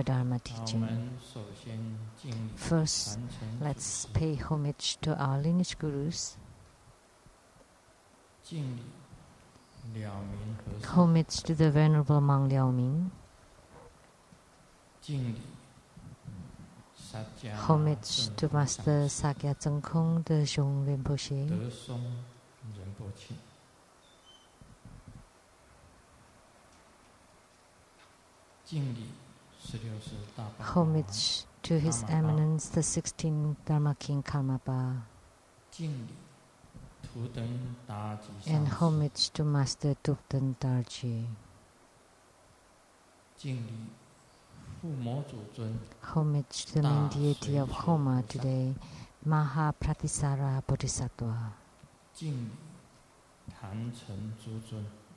Dharma teaching. First, let's pay homage to our lineage gurus. Homage to the Venerable Monk Liao Ming. Homage to Master Sakya Tsangkhong De Song Rinpoche. Homage to His Eminence the 16th Dharma King Karmapa. And homage to Master Tupten Darji. Homage to the main deity of Homa today, Maha Pratisara Bodhisattva.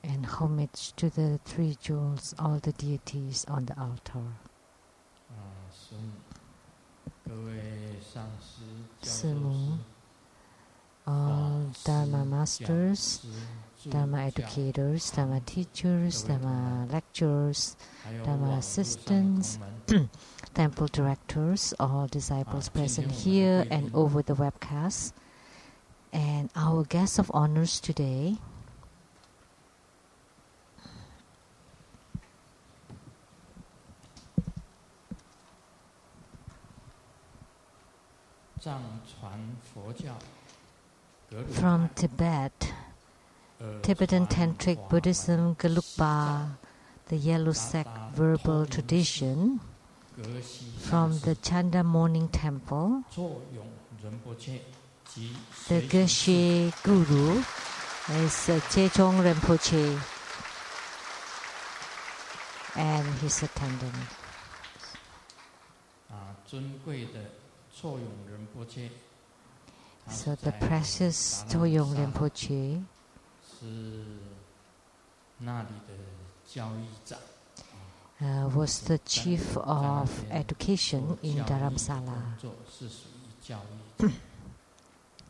And homage to the three jewels, all the deities on the altar. Simu, all Dharma masters, Dharma educators, Dharma teachers, Dharma lecturers, Dharma assistants, temple directors, all disciples present here and over the webcast, and our guests of honors today. From Tibet, Tibetan Tantric Buddhism, Gelugpa, the yellow sect verbal tradition. From the Chanda Morning Temple, the Geshe Guru is Chechong Rinpoche and his attendant. So the precious Choyong Rinpoche was the chief of education in Dharamsala.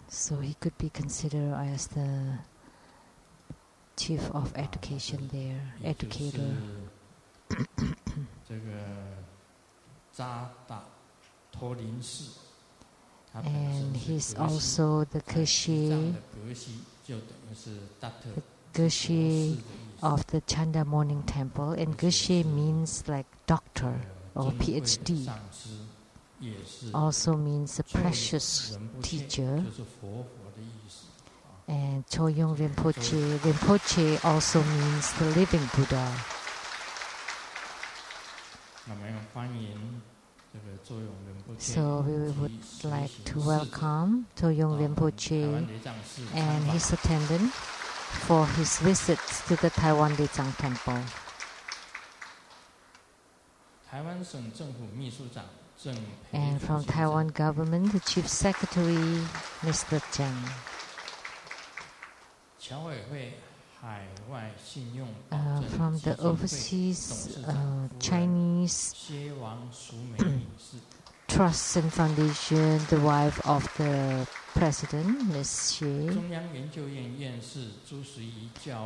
So he could be considered as the chief of education there, educator. And he's also the Geshe of the Chanda Morning Temple, and Geshe means like doctor or PhD. Also means a precious teacher. And Choyong Rinpoche also means the living Buddha. So we would like to welcome Choyong Rinpoche and his attendant for his visits to the Taiwan Lei Tsang Temple. And from Taiwan government, the Chief Secretary, Mr. Cheng. From the overseas Chinese Trust and Foundation, the wife of the President, Ms. Xie.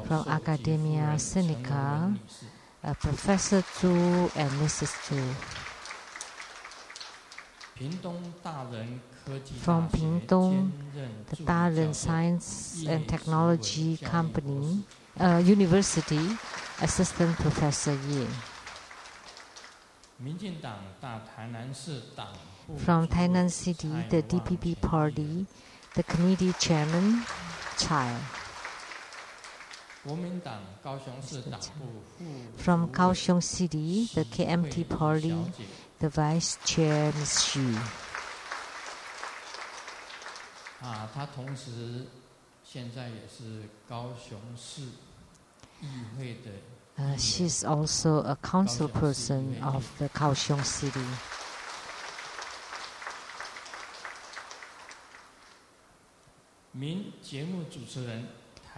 From Academia Sinica, Professor Zhu and Mrs. Zhu. From Pingdong, the Daren Science and Technology Company, University, Assistant Professor Ye. From Tainan City, the DPP Party, the Committee Chairman, Chai. From Kaohsiung City, the KMT Party, the Vice Chair, Ms. Xu. She's also a council person of the Kaohsiung City.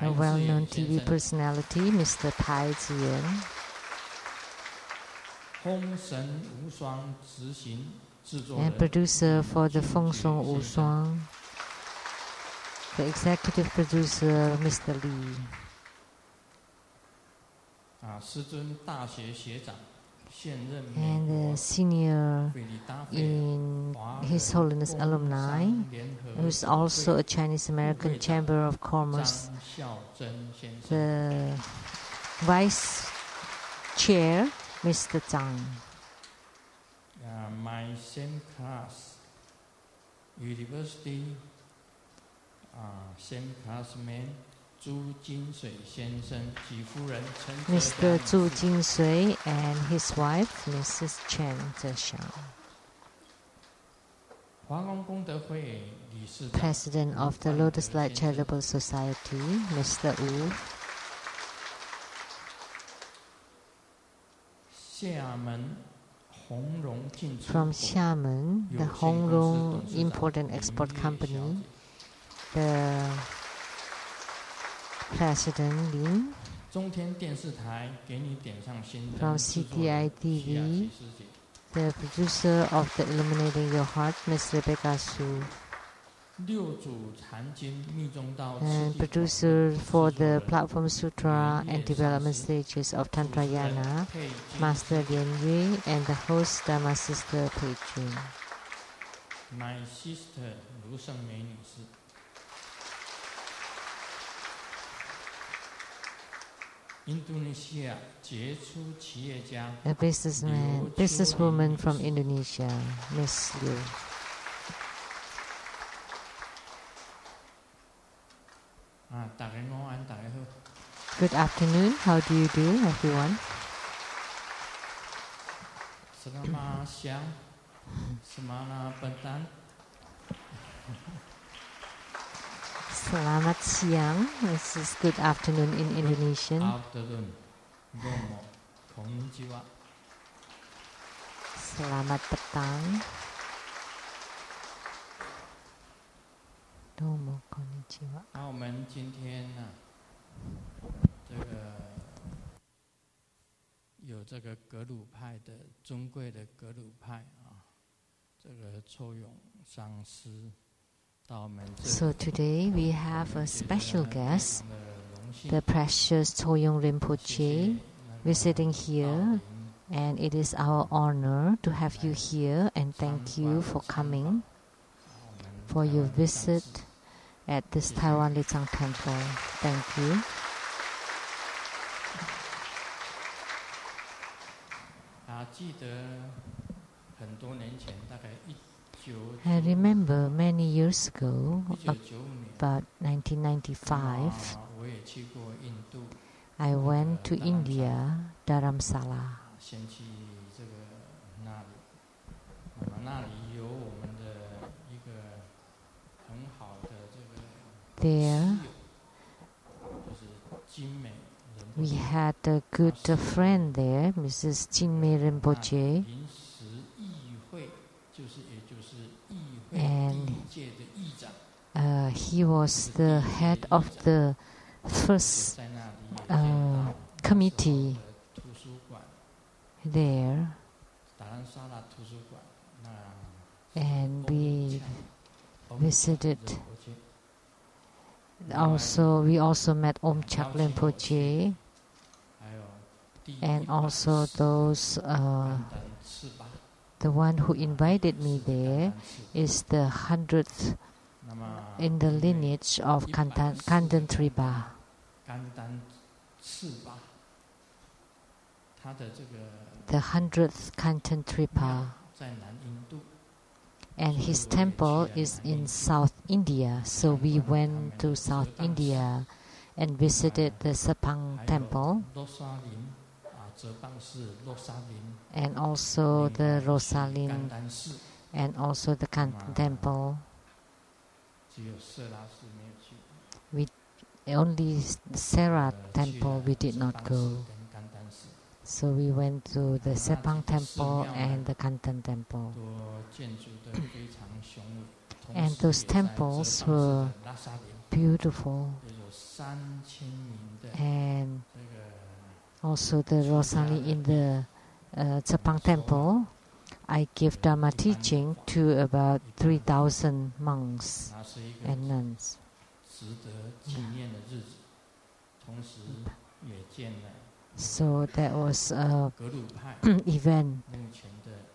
A well-known TV personality, Mr. Tai Ziyan. And producer for the Feng Song Wu Shuang. The executive producer, Mr. Lee. and the senior in His Holiness alumni, who is also a Chinese American Chamber of Commerce, the Vice Chair, Mr. Tsang. My same class, university, same classmate, Mr. Zhu Jinsui and his wife, Mrs. Chen Zhexiang. President of the Lotus Light Charitable Society, Mr. Wu. From Xiamen, the Hongrong Import and Export Company, the President Lin. From CTI TV, the producer of the Illuminating Your Heart, Ms. Rebecca Su. And producer for the Platform Sutra and Development Stages of Tantrayana, Master Lian Yui, and the host, Dharma Sister Pei Jun. My sister, Lu Sheng-Yen, Indonesia, a businesswoman from Indonesia, Miss Liu. Good afternoon. How do you do, everyone? Selamat siang. This is good afternoon in Indonesian. Selamat petang. Domo konnichiwa. 那我们今天呢，有这个格鲁派的尊贵的格鲁派啊，这个抽永上师。So today we have a special guest, the precious Choyong Rinpoche, visiting here, and it is our honor to have you here, and thank you for coming for your visit at this Taiwan Lei Tsang temple. Thank you. I remember many years ago, about 1995, I went to India, Dharamsala. There, we had a good friend there, Mrs. Jinmei Rinpoche, and he was the head of the first committee there, and we visited. We also met Om Chak Rinpoche, and also those. The one who invited me there is the 100th in the lineage of Kandan Tripa. The 100th Kandan Tripa. And his temple is in South India. So we went to South India and visited the Sepang temple. And also the Rosalin, and also the Kandan temple. We only Sera temple we did not go. So we went to the Sepang temple and the Kandan temple. And those temples were beautiful. And also the Rosali in the Sepang temple, I give Dharma teaching to about 3,000 monks and nuns. So that was an event,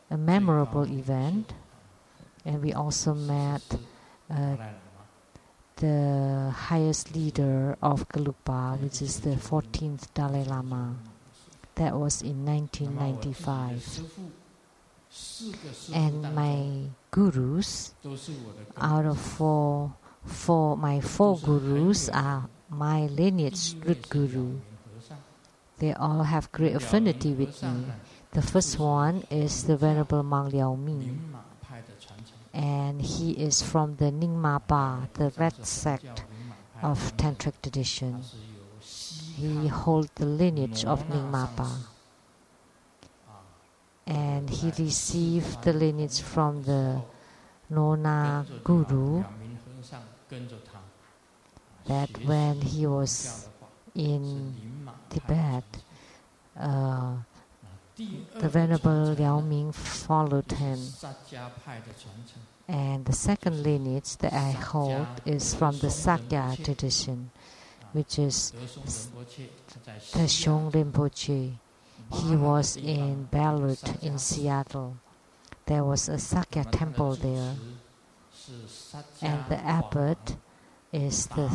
a memorable event. And we also met the highest leader of Gelugpa, which is the 14th Dalai Lama. That was in 1995. And my gurus, out of my four gurus are my lineage root guru. They all have great affinity with me. The first one is the Venerable Mang Liao Ming, and he is from the Nyingma Pa, the red sect of Tantric tradition. He holds the lineage of Nyingma Pa, and he received the lineage from the Nona Guru, that when he was in Tibet, the Venerable Liao Ming followed him. And the second lineage that I hold is from the Sakya tradition, which is the Sheng Rinpoche. He was in Balut in Seattle. There was a Sakya temple there, and the abbot is the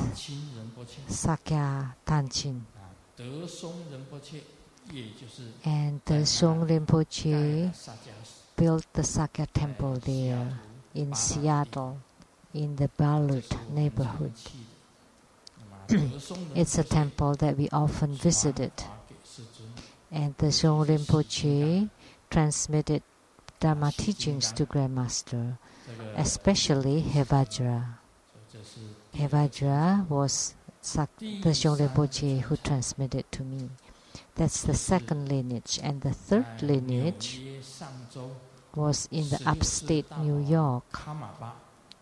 Sakya Tanchin. And the Sheng Rinpoche built the Sakya temple there in Seattle, in the Balut neighborhood. It's a temple that we often visited. And the Sheng Rinpoche transmitted Dharma teachings to Grandmaster, especially Hevajra. Hevajra was the Sheng Rinpoche who transmitted to me. That's the second lineage. And the third lineage was in the upstate New York,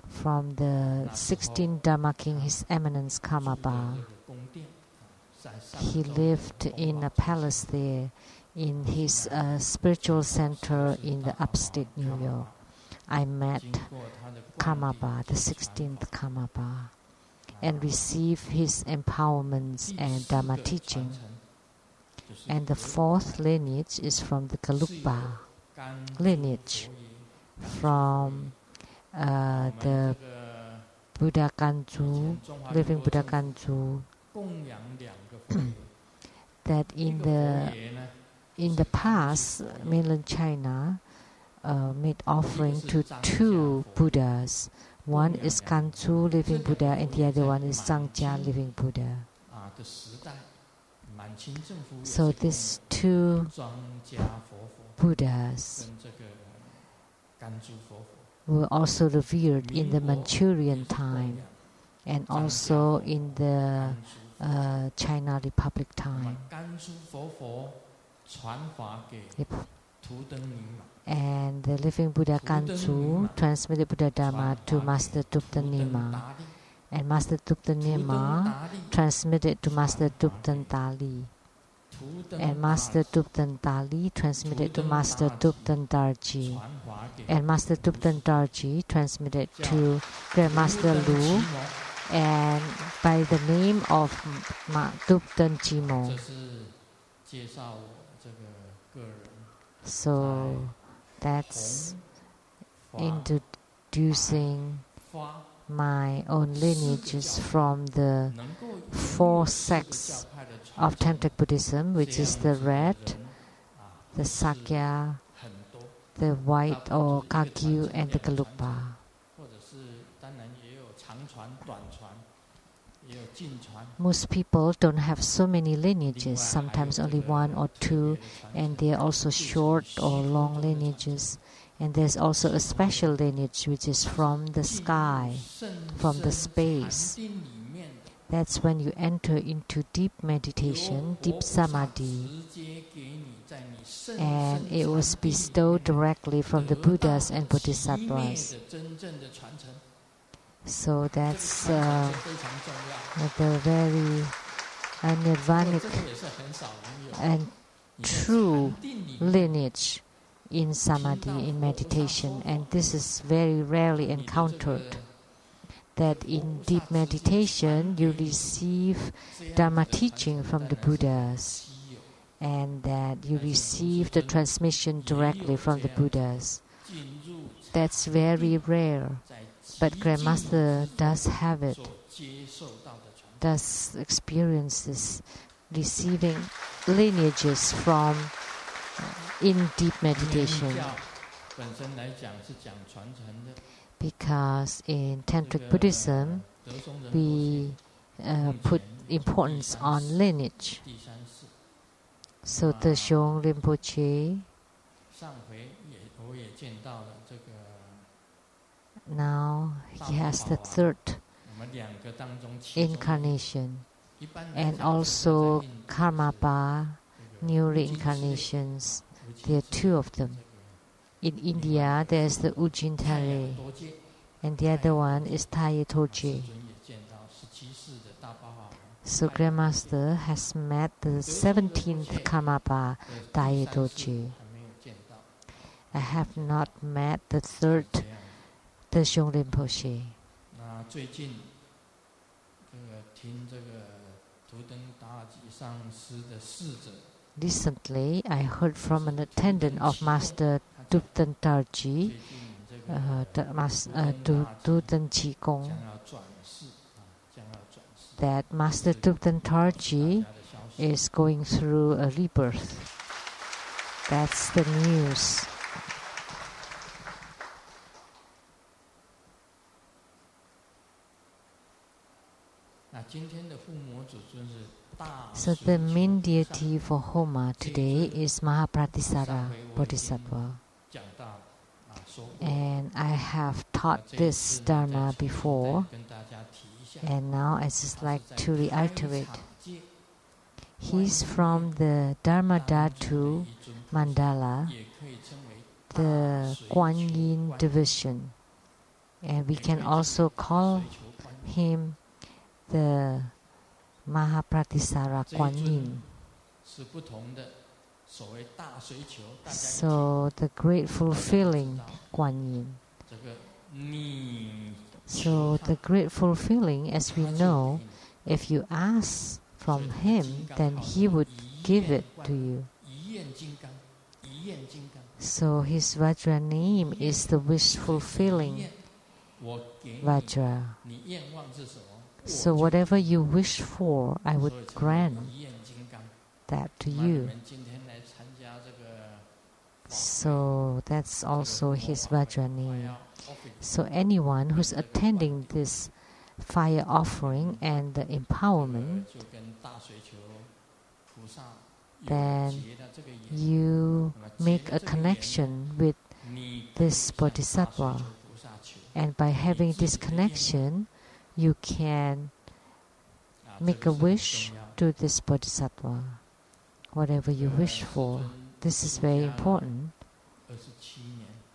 from the 16th Dharma King, His Eminence Karmapa. He lived in a palace there, in his spiritual center in the upstate New York. I met Karmapa, the 16th Karmapa, and received his empowerments and Dharma teaching. And the fourth lineage is from the Gelugpa lineage, from the Buddha Kanzu, living Buddha Kanzu, that in the past, mainland China made offering to two Buddhas. One is Kanzu, living Buddha, and the other one is Zhangjia, living Buddha. So these two Buddhas were also revered in the Manchurian time and also in the China Republic time. And the living Buddha Kanzu transmitted Buddha Dharma to Master Thupten Nyingma, and Master Thupten Nyingma transmitted to Master Thupten Tali, and Master Thupten Tali transmitted to Master Thupten Darji, and Master Thupten Darji transmitted to Grandmaster Lu, and by the name of Thupten Jimo. So that's introducing my own lineages from the four sects of Tantric Buddhism, which is the red, the Sakya, the white or Kagyu, and the Gelugpa. Most people don't have so many lineages, sometimes only one or two, and they are also short or long lineages. And there's also a special lineage which is from the sky, from the space. That's when you enter into deep meditation, deep samadhi, and it was bestowed directly from the Buddhas and Bodhisattvas. So that's the very nirvanic and true lineage in samadhi, in meditation, and this is very rarely encountered. That in deep meditation you receive Dharma teaching from the Buddhas, and that you receive the transmission directly from the Buddhas. That's very rare, but Grandmaster does have it, does experience this, receiving lineages from in deep meditation. Because in Tantric Buddhism, we put importance on lineage. So the Sheng Rinpoche, now he has the third incarnation, and also Karmapa, new reincarnations. There are two of them. In India, there's the Ujjintare, and the other one is Tayetoje. So Grandmaster has met the 17th Karmapa, Tayetoje. I have not met the third, the Sheng Rinpoche. Recently, I heard from an attendant of Master Dupten Tarji, Dupten Qigong, that Master Dupten Tarji is going through a rebirth. That's the news. So the main deity for Homa today is Mahapratisara Bodhisattva. And I have taught this Dharma before, and now I just like to reiterate. He's from the Dharma Dhatu Mandala, the Kuan Yin division. And we can also call him the Mahapratisara Kuan Yin. So the great fulfilling Kuan Yin. So the great fulfilling, as we know, if you ask from him, then he would give it to you. So his Vajra name is the wish fulfilling Vajra. So whatever you wish for, I would grant that to you. So that's also his Vajra name. So anyone who's attending this fire offering and the empowerment, then you make a connection with this Bodhisattva. And by having this connection, you can make a wish to this Bodhisattva, whatever you wish for. This is very important,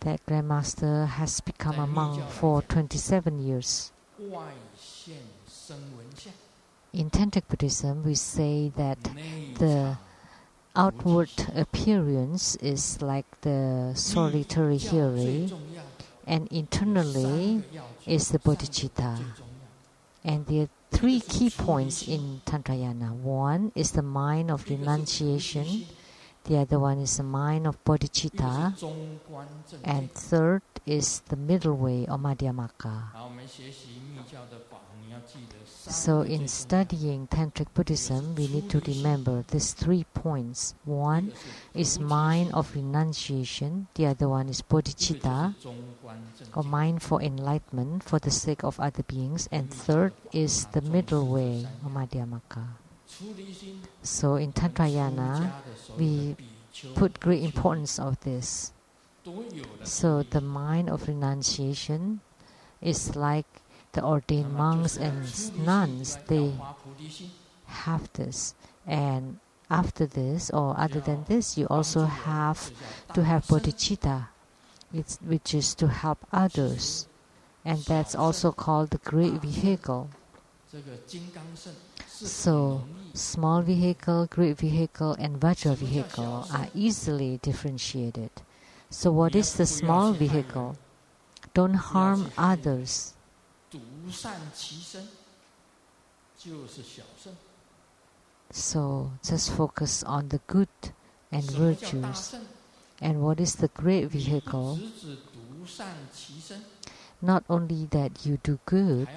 that Grandmaster has become a monk for 27 years. In Tantric Buddhism, we say that the outward appearance is like the solitary hiri, and internally is the bodhicitta. And there are three key points in Tantrayana. One is the mind of renunciation. The other one is the mind of bodhicitta. And third is the middle way, or Madhyamaka. So in studying Tantric Buddhism, we need to remember these 3 points. One is mind of renunciation. The other one is bodhicitta, or mind for enlightenment for the sake of other beings. And third is the middle way, or Madhyamaka. So in Tantrayana, we put great importance of this. So the mind of renunciation is like the ordained monks and nuns. They have this. And after this, or other than this, you also have to have bodhicitta, which is to help others. And that's also called the great vehicle. So, small vehicle, great vehicle, and Vajra vehicle are easily differentiated. So what is the small vehicle? Don't harm others. So just focus on the good and virtues. And what is the great vehicle? Not only that you do good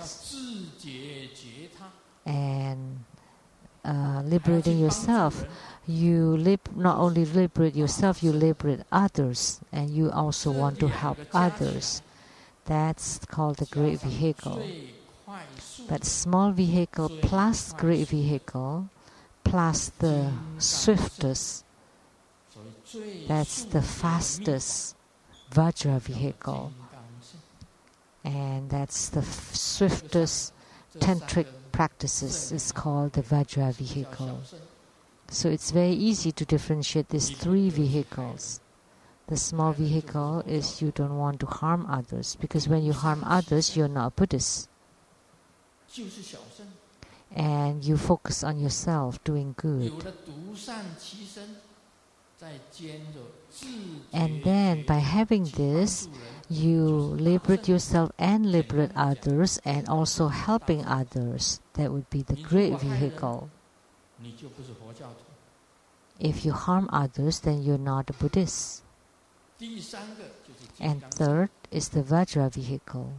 and liberating yourself, you not only liberate yourself, you liberate others, and you also want to help others. That's called the great vehicle. But small vehicle plus great vehicle plus the swiftest, that's the fastest Vajra vehicle. And that's the swiftest tantric practices is called the Vajra vehicle. So it's very easy to differentiate these three vehicles. The small vehicle is you don't want to harm others, because when you harm others, you're not a Buddhist. And you focus on yourself doing good. And then by having this, you liberate yourself and liberate others, and also helping others. That would be the great vehicle. If you harm others, then you're not a Buddhist. And third is the Vajra vehicle.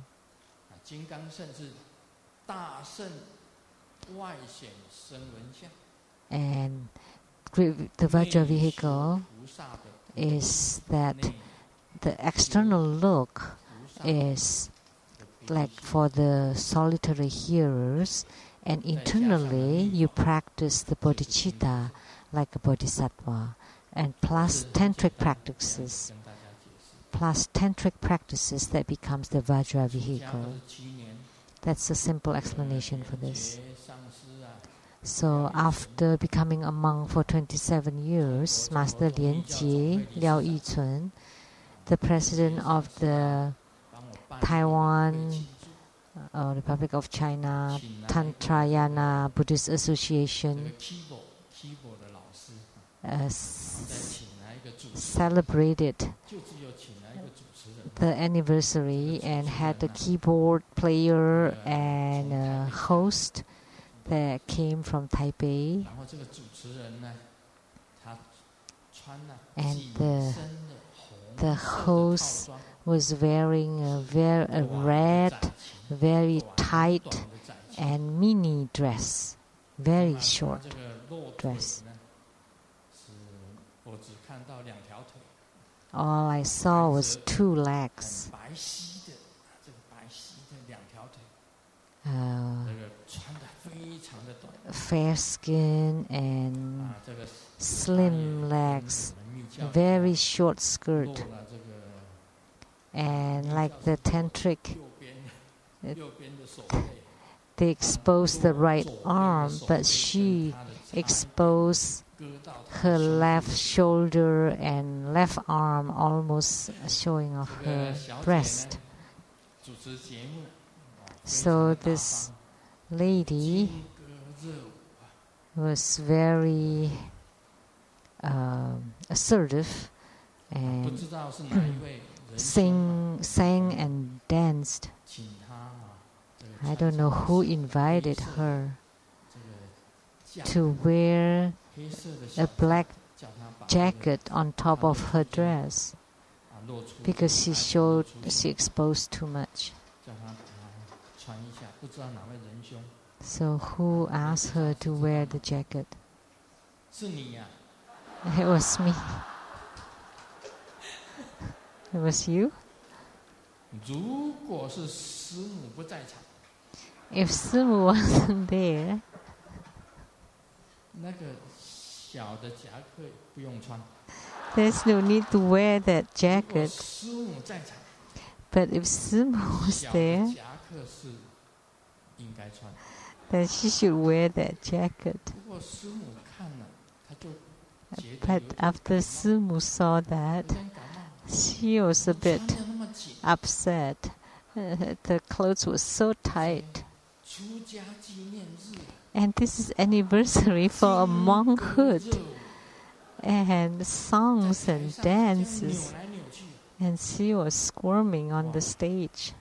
And the Vajra vehicle is that the external look is like for the solitary hearers, and internally you practice the bodhicitta like a bodhisattva, and plus tantric practices that becomes the Vajra vehicle. That's a simple explanation for this. So after becoming a monk for 27 years, Master Lian Jie, Liao Yichun, the president of the Taiwan Republic of China Tantrayana Buddhist Association, celebrated the anniversary and had a keyboard player and a host that came from Taipei, and the host was wearing a red, very tight and mini dress, very short dress. All I saw was 2 legs. Fair skin and slim legs, very short skirt. And like the tantric, they exposed the right arm, but she exposed her left shoulder and left arm, almost showing off her breast. So this lady was very assertive and sang and danced. I don't know who invited her to wear a black jacket on top of her dress because she exposed too much. So who asked her to wear the jacket? It was me. It was you? If Simu wasn't there, there's no need to wear that jacket. But if Simu was there, then she should wear that jacket. But after Simu saw that, she was a bit upset. The clothes were so tight. And this is anniversary for a monkhood, and songs and dances. And she was squirming on the stage.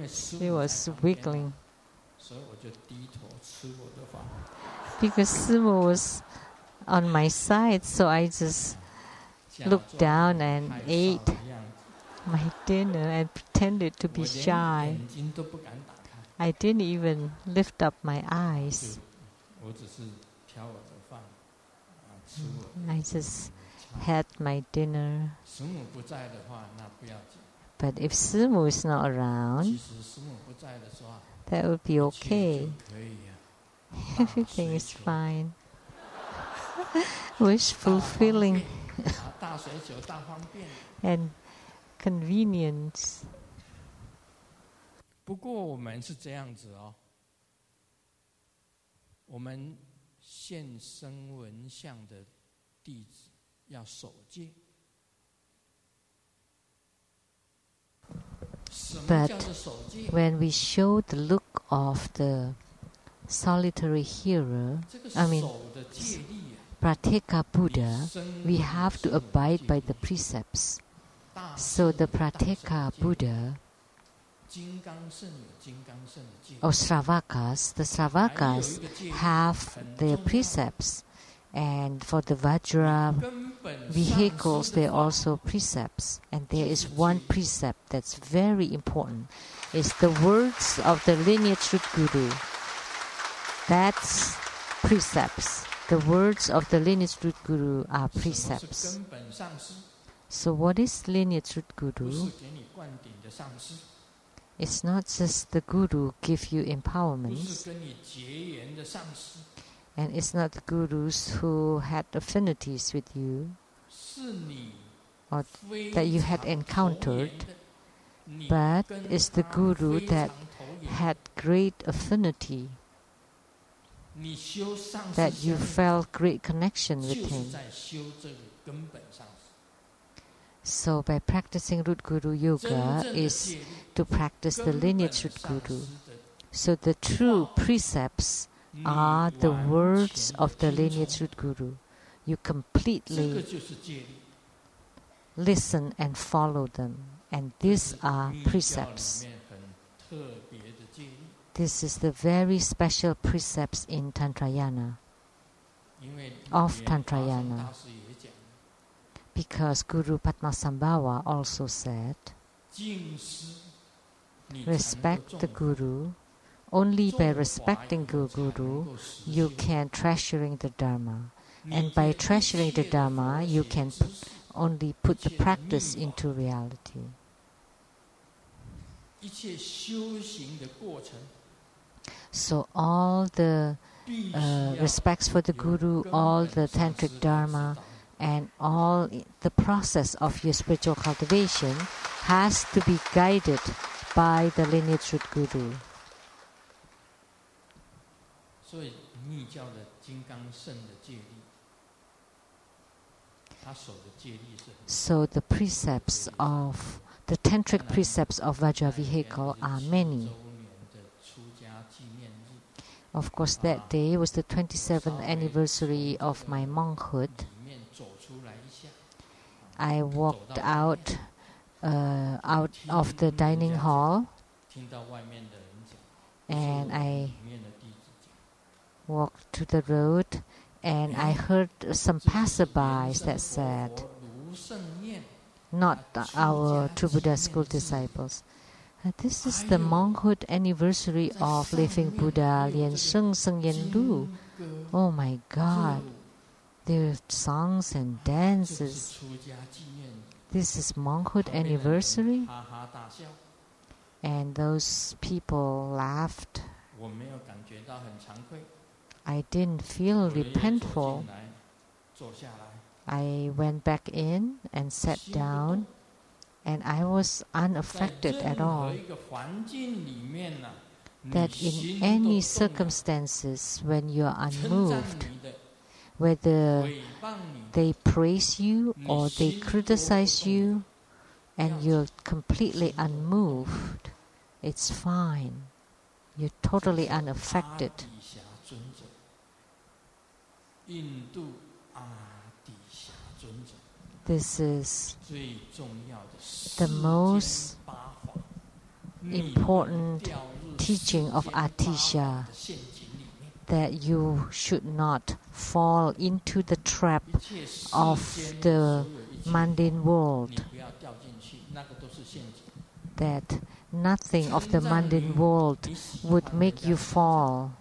She was wiggling. because Sumo was on my side, so I just looked down and ate my dinner and pretended to be shy. I didn't even lift up my eyes. I just had my dinner. But if Sumo is not around, that would be okay. Everything is fine. Wish fulfilling and convenience. 不过我们是这样子哦，我们现身闻相的弟子要守戒。But when we show the look of the solitary hearer, Prateka Buddha, we have to abide by the precepts. So the Prateka Buddha, or Sravakas, the Sravakas have their precepts. And for the Vajra vehicles, there are also precepts. And there is one precept that's very important. It's the words of the lineage root guru. That's precepts. The words of the lineage root guru are precepts. So what is lineage root guru? It's not just the guru give you empowerments. And it's not the gurus who had affinities with you or that you had encountered, but it's the guru that had great affinity, that you felt great connection with him. So by practicing root guru yoga is to practice the lineage root guru. So the true precepts are the words of the lineage root guru. You completely listen and follow them. And these are precepts. This is the very special precepts in Tantrayana, of Tantrayana. Because Guru Padmasambhava also said, respect the Guru. Only by respecting the Guru, you can treasuring the Dharma. And by treasuring the Dharma, you can only put the practice into reality. So all the respects for the Guru, all the Tantric Dharma, and all the process of your spiritual cultivation has to be guided by the lineage root Guru. So the precepts of the tantric precepts of Vajra vehicle are many. Of course, that day was the 27th anniversary of my monkhood. I walked out of the dining hall, and I walked to the road, and I heard some passerbys that said, not our True Buddha school disciples, this is the monkhood anniversary of living Buddha Lien Sheng-Yen Lu. Oh my God, there are songs and dances. This is monkhood anniversary? And those people laughed. I didn't feel repentful. I went back in and sat down, and I was unaffected at all. That in any circumstances, when you are unmoved, whether they praise you or they criticize you, and you're completely unmoved, it's fine. You're totally unaffected. This is the most important teaching of Atisha. that you should not fall into the trap of the mundane world, that nothing of the mundane world would make you fall.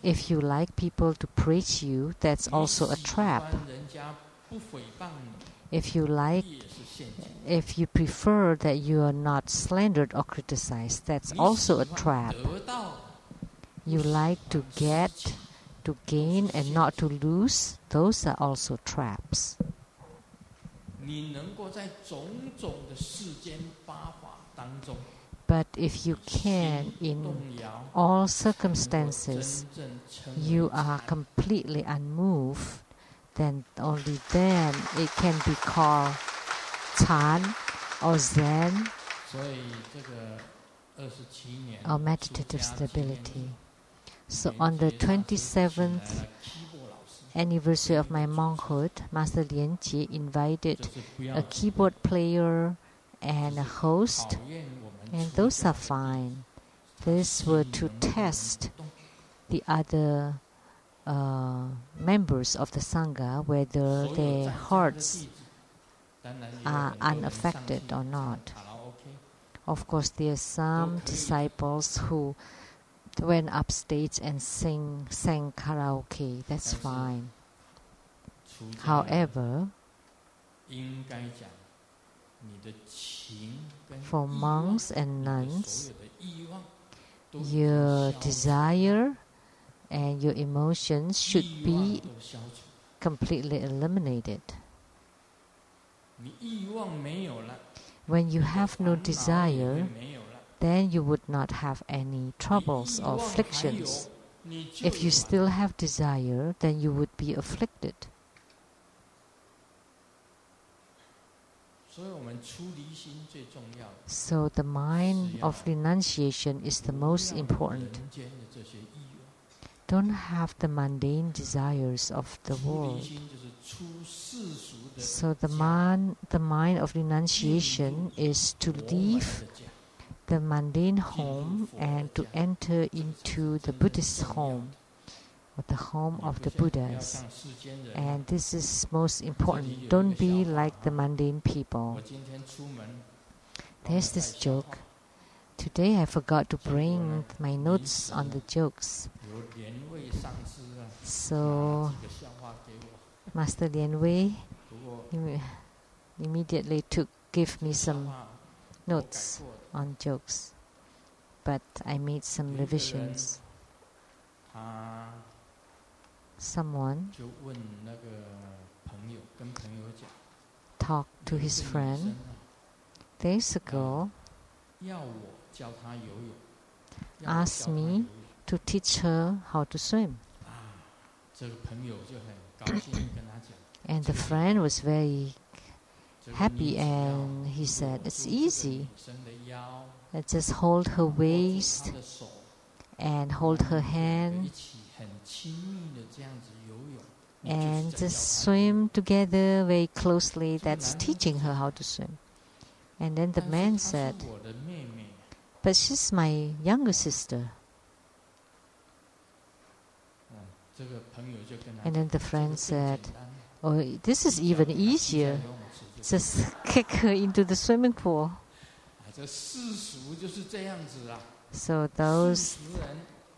If you like people to praise you, that's also a trap. If you prefer that you are not slandered or criticized, that's also a trap. You like to get, to gain and not to lose, those are also traps. But if you can, in all circumstances, you are completely unmoved, then only then it can be called Chan or Zen or meditative stability. So on the 27th anniversary of my monkhood, Master Lian Jie invited a keyboard player and a host, and those are fine. These were to test the other members of the Sangha, whether their hearts are unaffected or not. Of course, there are some disciples who went upstage and sang karaoke. That's fine. However, for monks and nuns, your desire and your emotions should be completely eliminated. When you have no desire, then you would not have any troubles or afflictions. If you still have desire, then you would be afflicted. So the mind of renunciation is the most important. Don't have the mundane desires of the world. So the mind of renunciation is to leave the mundane home and to enter into the Buddhist home, or the home of the Buddhas. And this is most important. Don't be like the mundane people. There's this joke. Today I forgot to bring my notes on the jokes. So Master Lian Wei immediately gave me some notes on jokes, but I made some revisions. Someone talked to his friend days ago, asked me to teach her how to swim. And the friend was very happy and he said, it's easy. Let's just hold her waist and hold her hand and just swim together very closely. That's teaching her how to swim. And then the man said, but she's my younger sister. And then the friend said, oh, this is even easier. Just kick her into the swimming pool. So those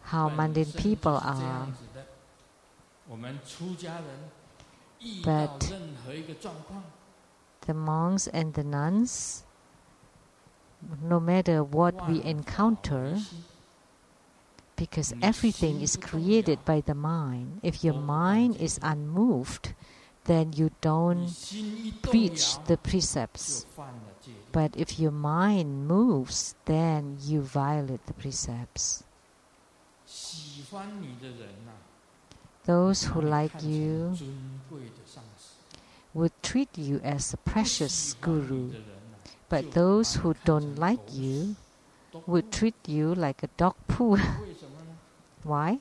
how mundane people are. But the monks and the nuns, no matter what we encounter, because everything is created by the mind. If your mind is unmoved, then you don't breach the precepts. But if your mind moves, then you violate the precepts. Those who like you would treat you as a precious guru. But those who don't like you would treat you like a dog poo. Why?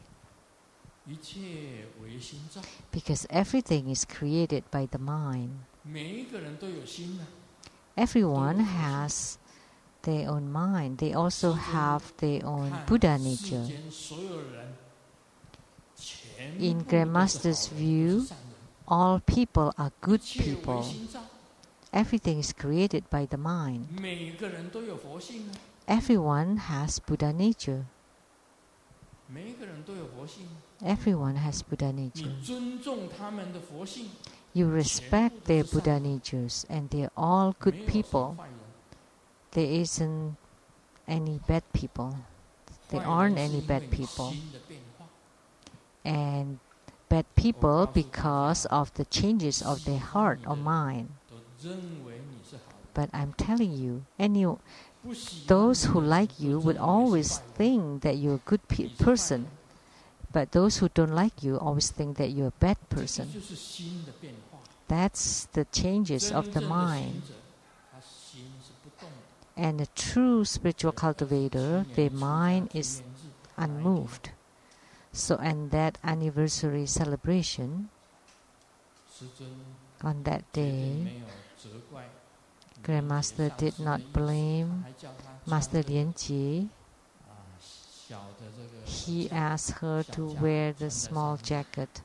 Because everything is created by the mind. Everyone has their own mind. They also have their own Buddha nature. In Grandmaster's view, all people are good people. Everything is created by the mind. Everyone has Buddha nature. Everyone has Buddha nature. You respect their Buddha natures, and they are all good people. There isn't any bad people. There aren't any bad people. And bad people, because of the changes of their heart or mind. But I'm telling you, those who like you would always think that you're a good person. But those who don't like you always think that you're a bad person. That's the changes of the mind. And a true spiritual cultivator, their mind is unmoved. So, and that anniversary celebration, on that day, Grandmaster did not blame Master Lianjie. He asked her to wear the small jacket.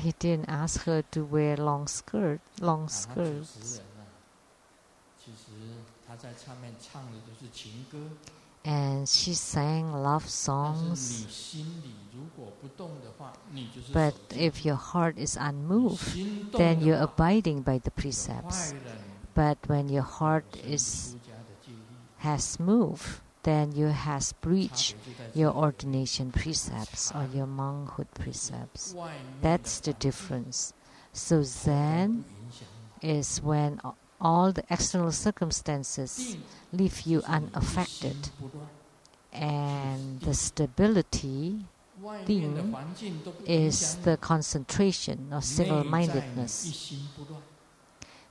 He didn't ask her to wear long skirts. And she sang love songs. But if your heart is unmoved, then you're abiding by the precepts. But when your heart has moved, then you has breached your ordination precepts or your monkhood precepts. That's the difference. So Zen is when all the external circumstances leave you unaffected, and the stability thing is the concentration or single-mindedness.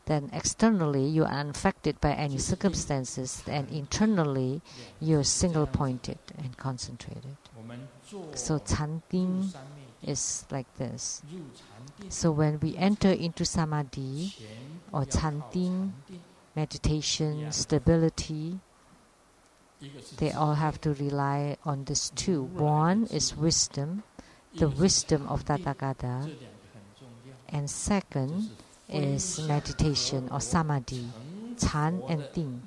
Then externally you are unaffected by any circumstances, and internally you are single-pointed and concentrated. So Chanting is like this. So when we enter into Samadhi or Chanting, meditation, stability, they all have to rely on these two. One is wisdom, the wisdom of Tathagata, and second is meditation or Samadhi, Chan and Ting.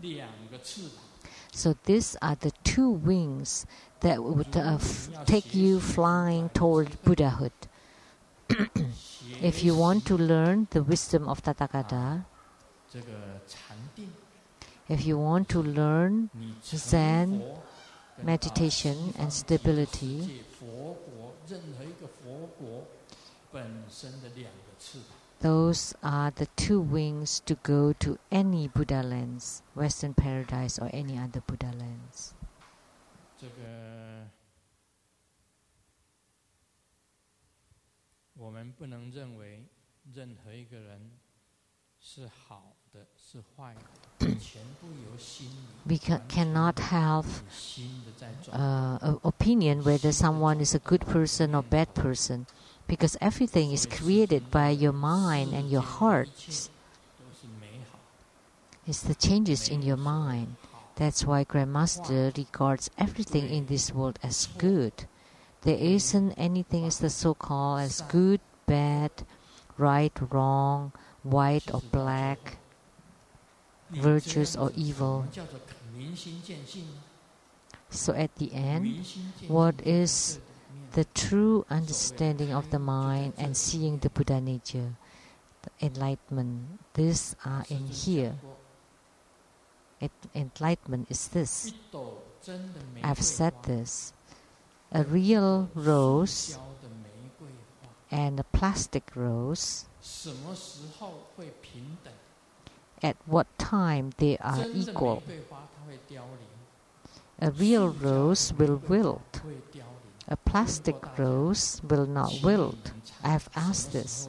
So these are the two wings that would take you flying toward Buddhahood. If you want to learn the wisdom of Tathagata, if you want to learn Zen, meditation and stability, those are the two wings to go to any Buddha lands, Western Paradise or any other Buddha lands. We cannot have an opinion whether someone is a good person or bad person, because everything is created by your mind and your heart. It's the changes in your mind. That's why Grandmaster regards everything in this world as good. There isn't anything as the so-called as good, bad, right, wrong, white or black, virtuous or evil. So at the end, what is the true understanding of the mind and seeing the Buddha nature, the enlightenment? These are in here. Enlightenment is this. I've said this. A real rose and a plastic rose, at what time they are equal? A real rose will wilt. A plastic rose will not wilt. I have asked this.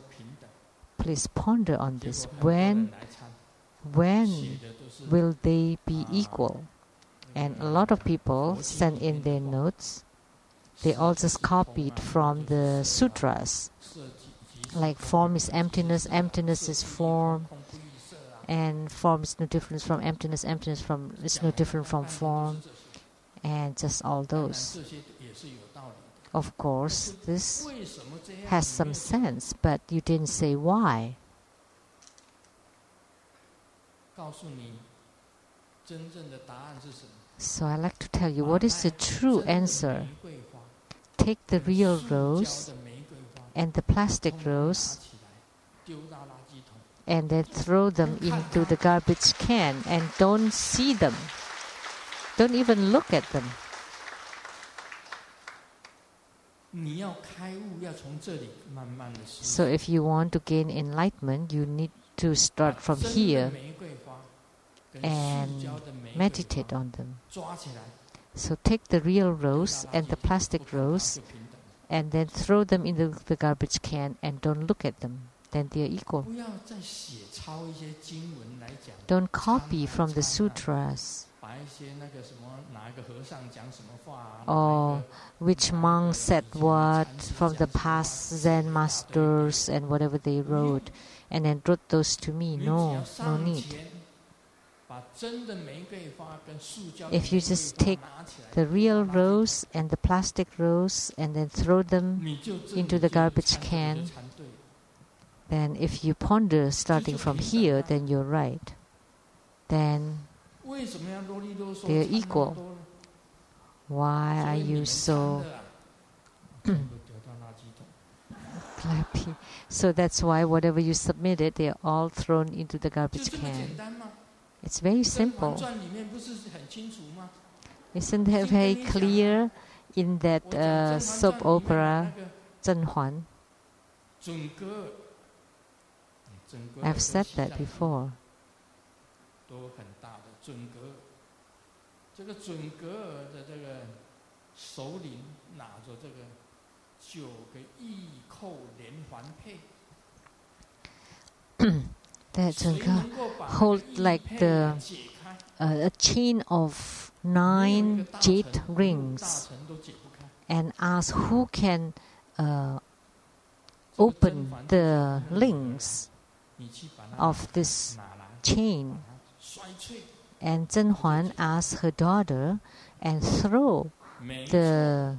Please ponder on this. When will they be equal? And a lot of people send in their notes. They all just copied from the sutras. Like form is emptiness, emptiness is form, and form is no different from emptiness, emptiness is no different from form, and just all those. Of course, this has some sense, but you didn't say why. So I'd like to tell you what is the true answer. Take the real rose and the plastic rose and then throw them into the garbage can and don't see them. Don't even look at them. So if you want to gain enlightenment, you need to start from here and meditate on them. So take the real rose and the plastic rose and then throw them into the garbage can and don't look at them. Then they are equal. Don't copy from the sutras or which monk said what from the past Zen masters and whatever they wrote and then wrote those to me. No need. If you just take the real rose and the plastic rose and then throw them into the garbage can, then if you ponder starting from here, then you're right. Then they are equal. Why are you so happy? So that's why whatever you submitted, they are all thrown into the garbage can. It's very simple. Isn't that very clear in that soap opera, Zhenhuan? I've said that before. That Zhengge hold like a chain of 9 jade rings and ask who can open the links of this chain. And Zhenhuan asked her daughter and throw the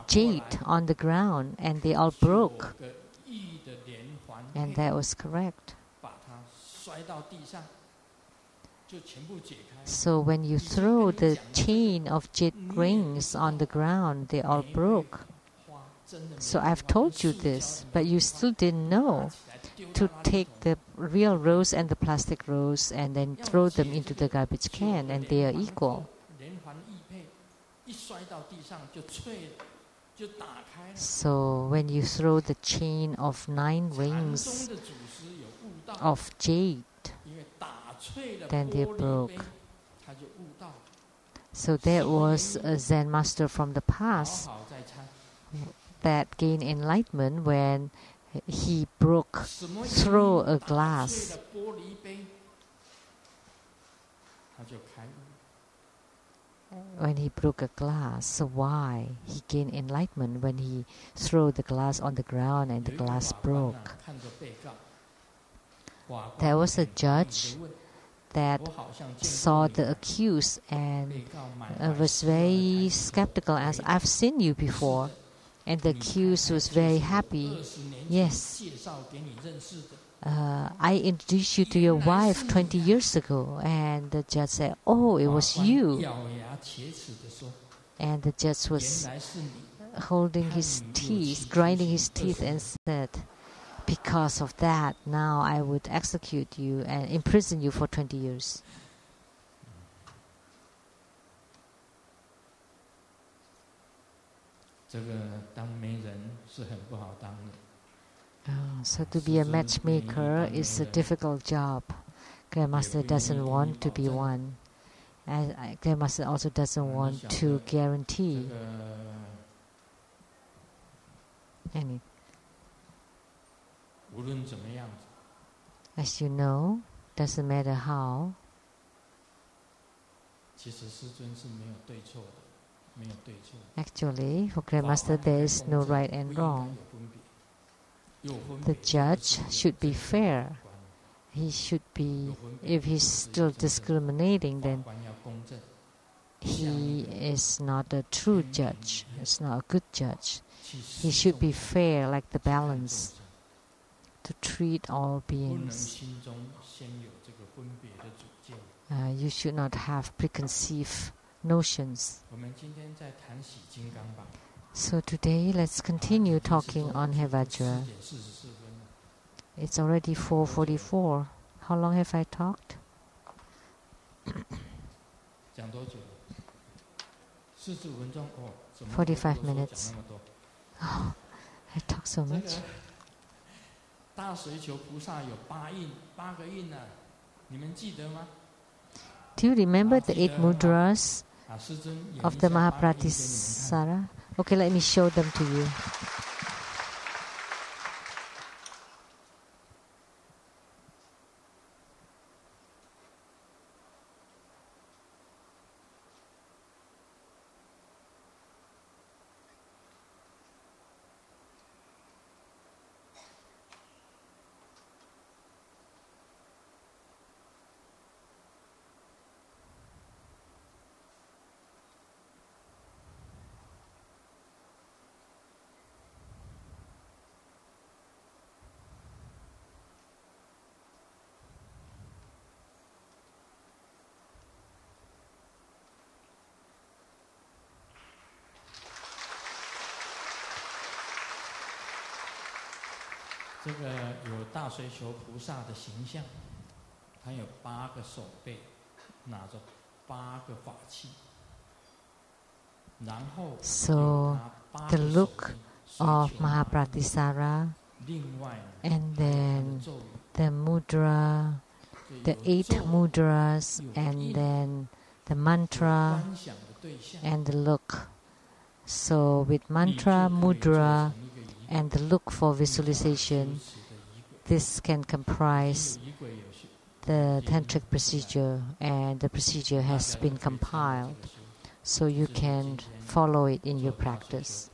jade on the ground, and they all broke. And that was correct. So when you throw the chain of jade rings on the ground, they all broke. So I've told you this, but you still didn't know to take the real rose and the plastic rose and then throw them into the garbage can, and they are equal. So when you throw the chain of 9 rings of jade, then they broke. So there was a Zen master from the past that gained enlightenment when he threw a glass. When he broke a glass, so why? He gained enlightenment when he threw the glass on the ground and the glass broke. There was a judge that saw the accused and was very skeptical, as I've seen you before. And the accused was very happy. Yes, I introduced you to your wife 20 years ago. And the judge said, oh, it was you. And the judge was holding his teeth, grinding his teeth, and said, because of that, now I would execute you and imprison you for 20 years. So to be a matchmaker is a difficult job. Grandmaster doesn't want to be one. And Grandmaster also doesn't want to guarantee any. As you know, doesn't matter how. Actually, for Grandmaster, there is no right and wrong. The judge should be fair, he should be, if he's still discriminating, then he is not a true judge. It's not a good judge. He should be fair, like the balance, to treat all beings. You should not have preconceived notions. So today, let's continue talking on Hevajra. It's already 4:44. How long have I talked? 45 minutes. Oh, I talk so much. Do you remember the 8 mudras of the Mahapratisara? Okay, let me show them to you. So the look of Mahapratisara, and then the mudra, the 8 mudras, and then the mantra and the look. So with mantra, mudra, and the look for visualization, this can comprise the tantric procedure, and the procedure has been compiled, so you can follow it in your practice.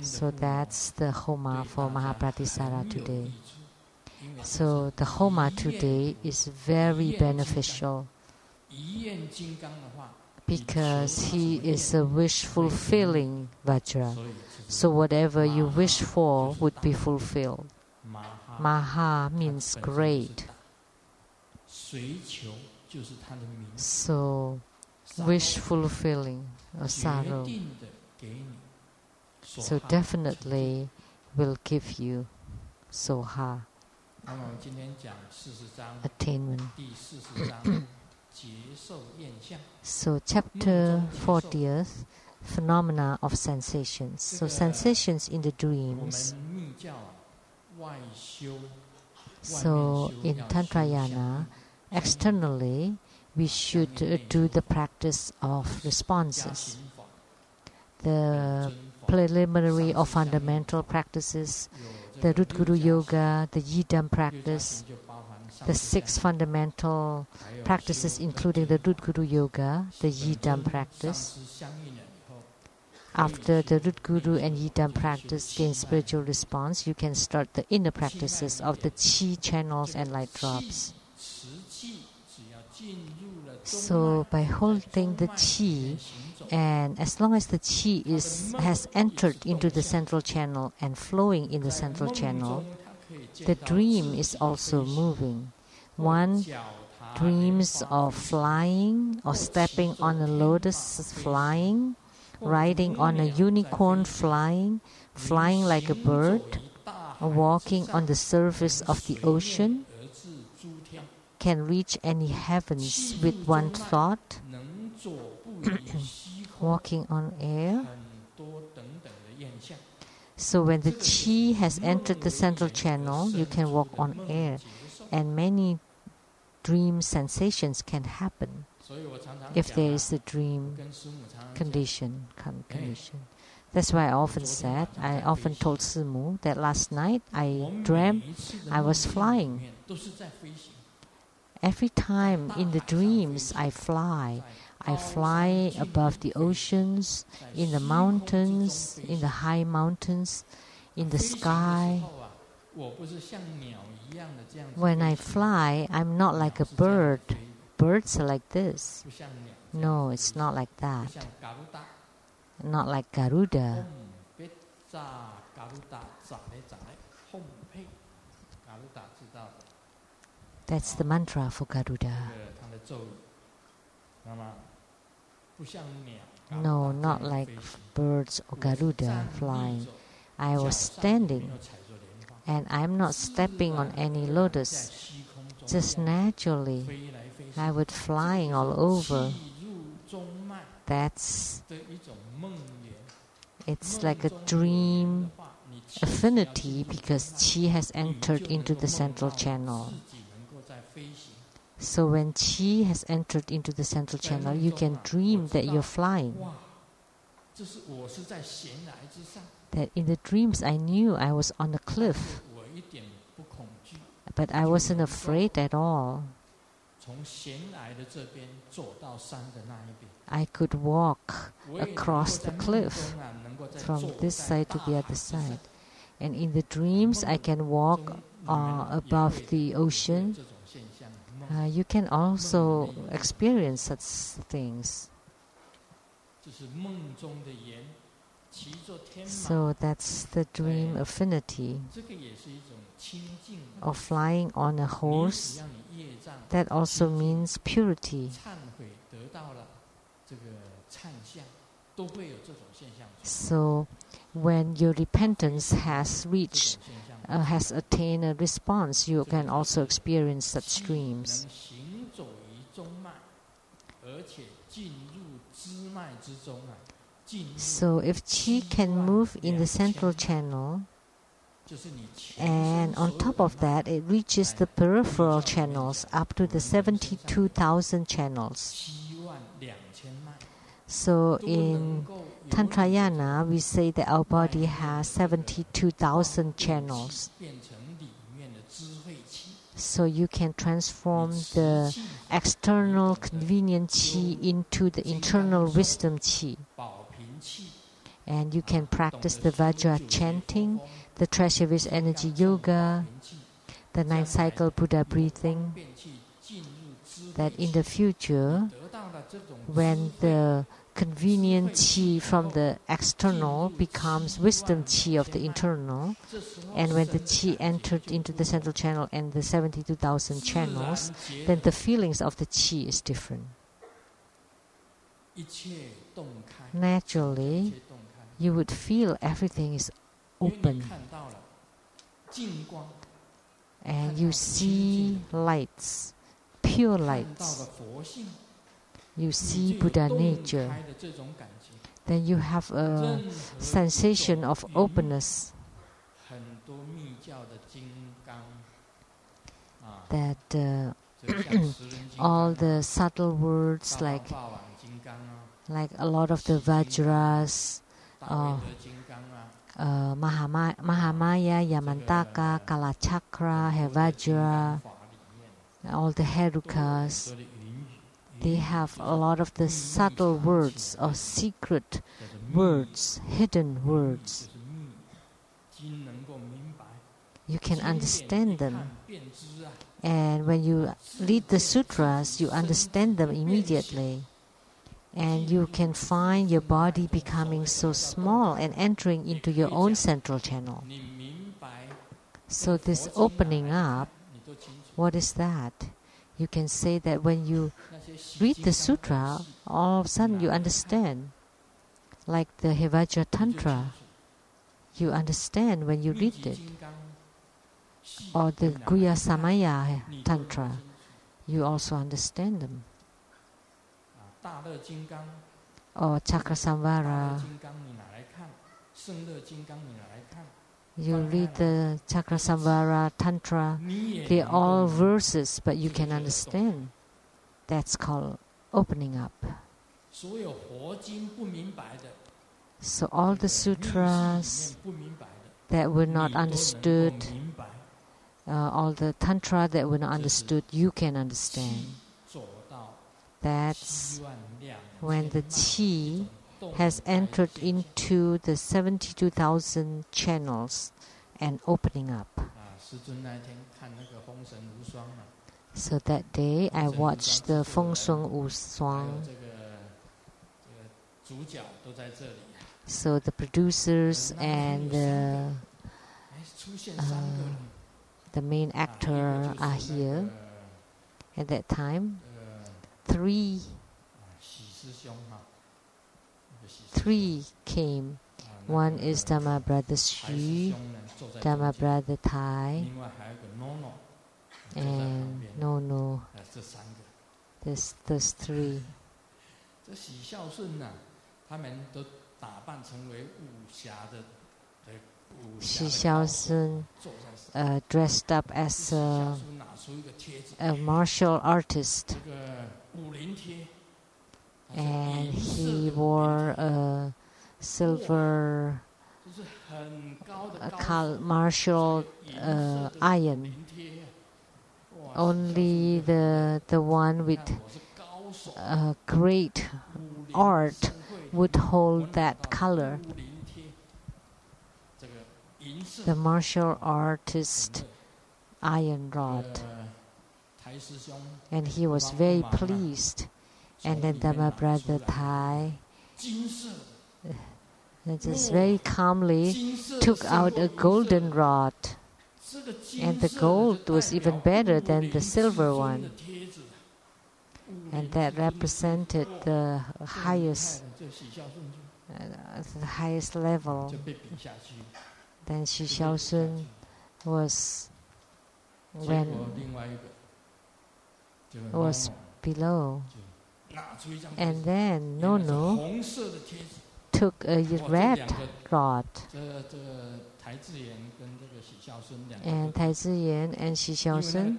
So that's the Homa for Mahapratisara today. So the Homa today is very beneficial because he is a wish-fulfilling Vajra. So whatever you wish for would be fulfilled. Maha means great. So wish-fulfilling or sorrow. So definitely will give you soha, attainment. So chapter 40th, phenomena of sensations. So sensations in the dreams. So in Tantrayana, externally, we should do the practice of responses. The preliminary or fundamental practices, the Root Guru Yoga, the Yidam practice, the 6 fundamental practices including the Root Guru Yoga, the Yidam practice. After the Root Guru and Yidam practice gain spiritual response, you can start the inner practices of the Qi channels and light drops. So by holding the Qi, and as long as the Qi has entered into the central channel and flowing in the central channel, the dream is also moving. One dreams of flying or stepping on a lotus flying, riding on a unicorn flying, flying like a bird, or walking on the surface of the ocean, can reach any heavens with one thought, walking on air. So when the Qi has entered the central channel, you can walk on air, and many dream sensations can happen if there is a dream condition. That's why I often told Simu that last night I dreamt I was flying. Every time in the dreams I fly above the oceans, in the mountains, in the high mountains, in the sky. When I fly, I'm not like a bird. Birds are like this. No, it's not like that. Not like Garuda. That's the mantra for Garuda. No, not like birds or Garuda flying. I was standing, and I'm not stepping on any lotus. Just naturally, I would flying all over. It's like a dream affinity because Qi has entered into the central channel. So when Qi has entered into the central channel, you can dream that you're flying. That in the dreams I knew I was on a cliff, but I wasn't afraid at all. I could walk across the cliff from this side to the other side. And in the dreams, I can walk above the ocean. You can also experience such things. So that's the dream affinity of flying on a horse. That also means purity. So when your repentance has attained a response, you can also experience such dreams. So if Qi can move in the central channel, and on top of that, it reaches the peripheral channels up to the 72,000 channels. So in Tantrayana, we say that our body has 72,000 channels. So you can transform the external convenient Qi into the internal wisdom Qi. And you can practice the Vajra chanting, the Treasure-Rich Energy Yoga, the 9th cycle Buddha breathing. That in the future, when the convenient Qi from the external becomes wisdom Qi of the internal, and when the Qi entered into the central channel and the 72,000 channels, then the feelings of the Qi is different. Naturally, you would feel everything is open. And you see lights, pure lights. You see Buddha nature. Then you have a sensation of openness. That all the subtle words like a lot of the Vajras, Mahamaya, Yamantaka, Kalachakra, Hevajra, all the Herukas, they have a lot of the subtle words or secret words, hidden words. You can understand them. And when you read the sutras, you understand them immediately. And you can find your body becoming so small and entering into your own central channel. So this opening up, what is that? You can say that when you read the sutra, all of a sudden you understand. Like the Hevajra Tantra, you understand when you read it. Or the Guya Samaya Tantra, you also understand them. Or Chakrasamvara. You read the Chakrasamvara Tantra, they're all verses, but you can understand. That's called opening up. So all the sutras that were not understood, all the Tantra that were not understood, you can understand. That's when the Qi has entered into the 72,000 channels and opening up. So that day I watched the Feng Sung Wu Suang. So the producers and the main actor are here. At that time, three came. One is Dharma Brother Xu, Dharma Brother Tai, and No. There's three. Xi Xiaosun dressed up as a martial artist, and he wore a silver martial iron. Only the one with great art would hold that color. The martial artist iron rod. And he was very pleased. And then Dharma Brother Tai just very calmly took out a golden rod. And the gold was even better than the silver one. And that represented the highest level. Then Xi Xiaosun was below. And then No took a red rod. And Tai Ziyan and Xi Xiaosun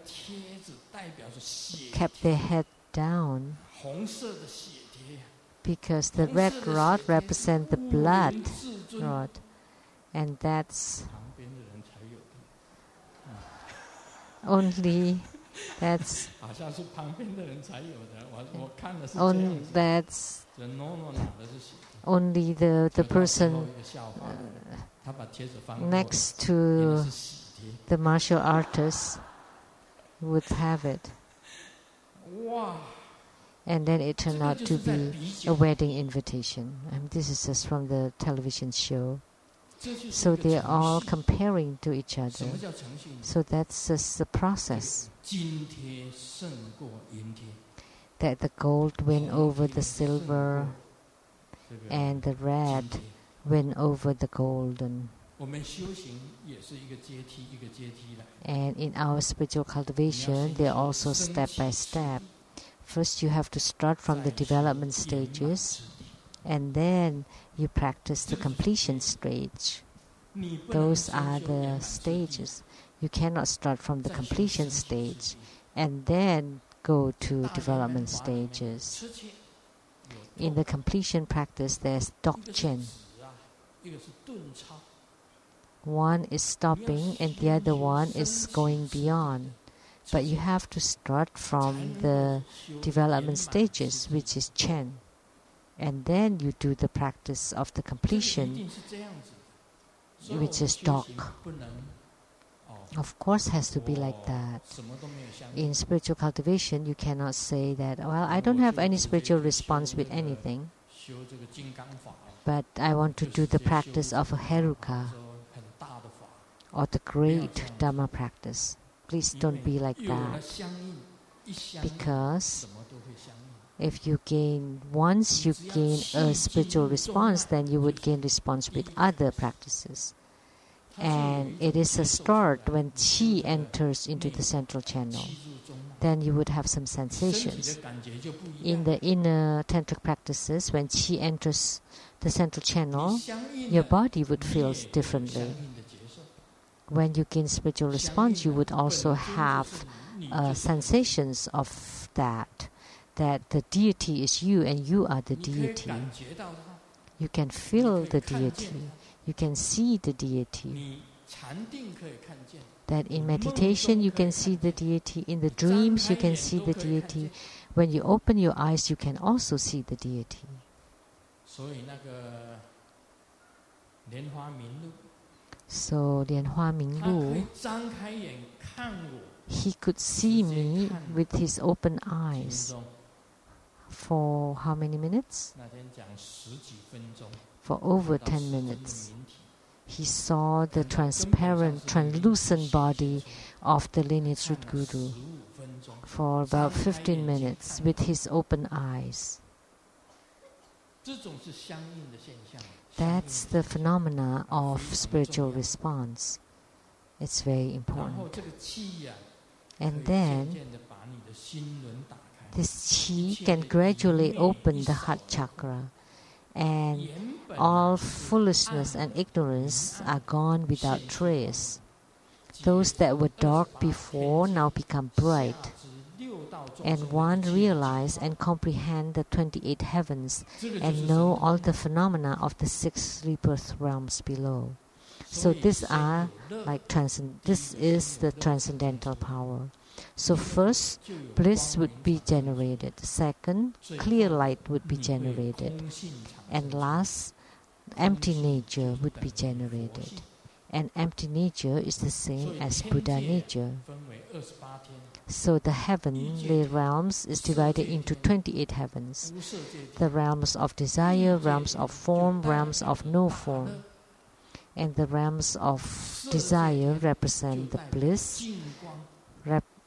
kept their head down because the red rod represents the blood rod. And that's only that's only the person next to the martial artist would have it. And then it turned out to be a wedding invitation. This is just from the television show. So they're all comparing to each other. So that's just the process. That the gold win over the silver and the red win over the golden. And in our spiritual cultivation, they're also step by step. First you have to start from the development stages, and then you practice the completion stage. Those are the stages. You cannot start from the completion stage and then go to development stages. In the completion practice, there's Dokchen. One is stopping and the other one is going beyond. But you have to start from the development stages, which is Chen. And then you do the practice of the completion, which is Dok. Of course, has to be like that. In spiritual cultivation, you cannot say that, well, I don't have any spiritual response with anything, but I want to do the practice of a Heruka or the great Dhamma practice. Please don't be like that. Because if you gain, once you gain a spiritual response, then you would gain response with other practices. And it is a start when Qi enters into the central channel. Then you would have some sensations. In the inner tantric practices, when Qi enters the central channel, your body would feel differently. When you gain spiritual response, you would also have sensations of that the deity is you and you are the deity. You can feel the deity. You can see the deity. That in meditation you can see the deity. In the dreams you can see the deity. When you open your eyes, you can also see the deity. So Lian Hua Ming Lu, he could see me with his open eyes. For how many minutes? For over 10 minutes. He saw the transparent, translucent body of the lineage root guru for about 15 minutes with his open eyes. That's the phenomena of spiritual response. It's very important. And then this chi can gradually open the heart chakra, and all foolishness and ignorance are gone without trace. Those that were dark before now become bright, and one realize and comprehend the 28 heavens and know all the phenomena of the 6 rebirth realms below. So these are like this is the transcendental power. So first, bliss would be generated. Second, clear light would be generated. And last, empty nature would be generated. And empty nature is the same as Buddha nature. So the heavenly realms is divided into 28 heavens. The realms of desire, realms of form, realms of no form. And the realms of desire represent the bliss.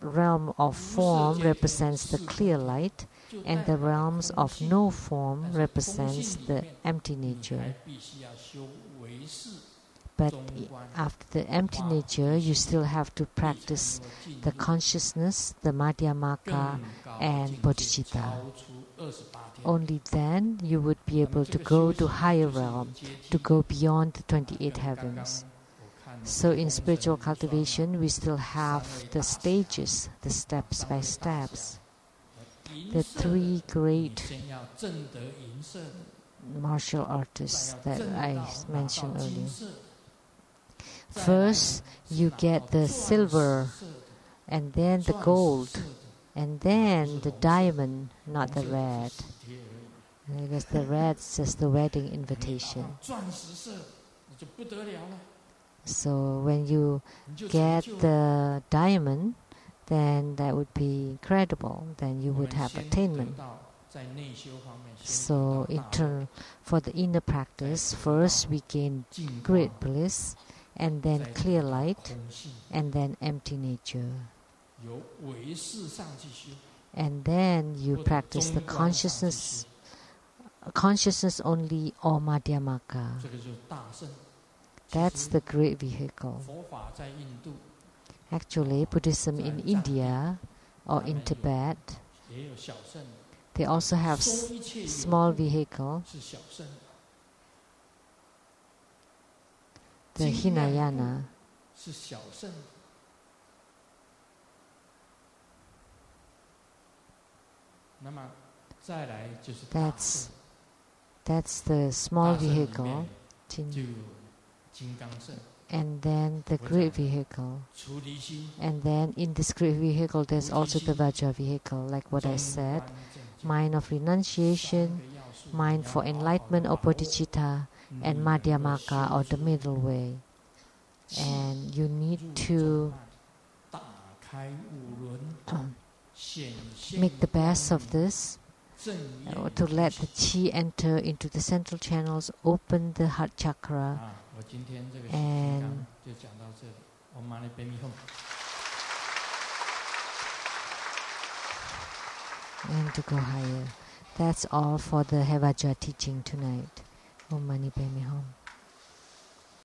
Realm of form represents the clear light, and the realms of no form represents the empty nature. But after the empty nature, you still have to practice the consciousness, the Madhyamaka, and Bodhicitta. Only then you would be able to go to higher realm, to go beyond the 28 heavens. So in spiritual cultivation, we still have the stages, the steps by steps. The 3 great martial artists that I mentioned earlier. First, you get the silver, and then the gold, and then the diamond, not the red. Because the red is just the wedding invitation. So when you get the diamond, then that would be incredible. Then you would have attainment. So for the inner practice, first we gain great bliss, and then clear light, and then empty nature. And then you practice the consciousness only, or Madhyamaka. That's the great vehicle. Actually, Buddhism in India or in Tibet, they also have small vehicle, the Hinayana. That's the small vehicle. And then the great vehicle. And then in this great vehicle, there's also the Vajra vehicle, like what I said. Mind of renunciation, mind for enlightenment or bodhicitta, and Madhyamaka, or the middle way. And you need to make the best of this, to let the chi enter into the central channels, open the heart chakra, and to go higher. That's all for the Hevajra teaching tonight. Om Mani Padme Hum.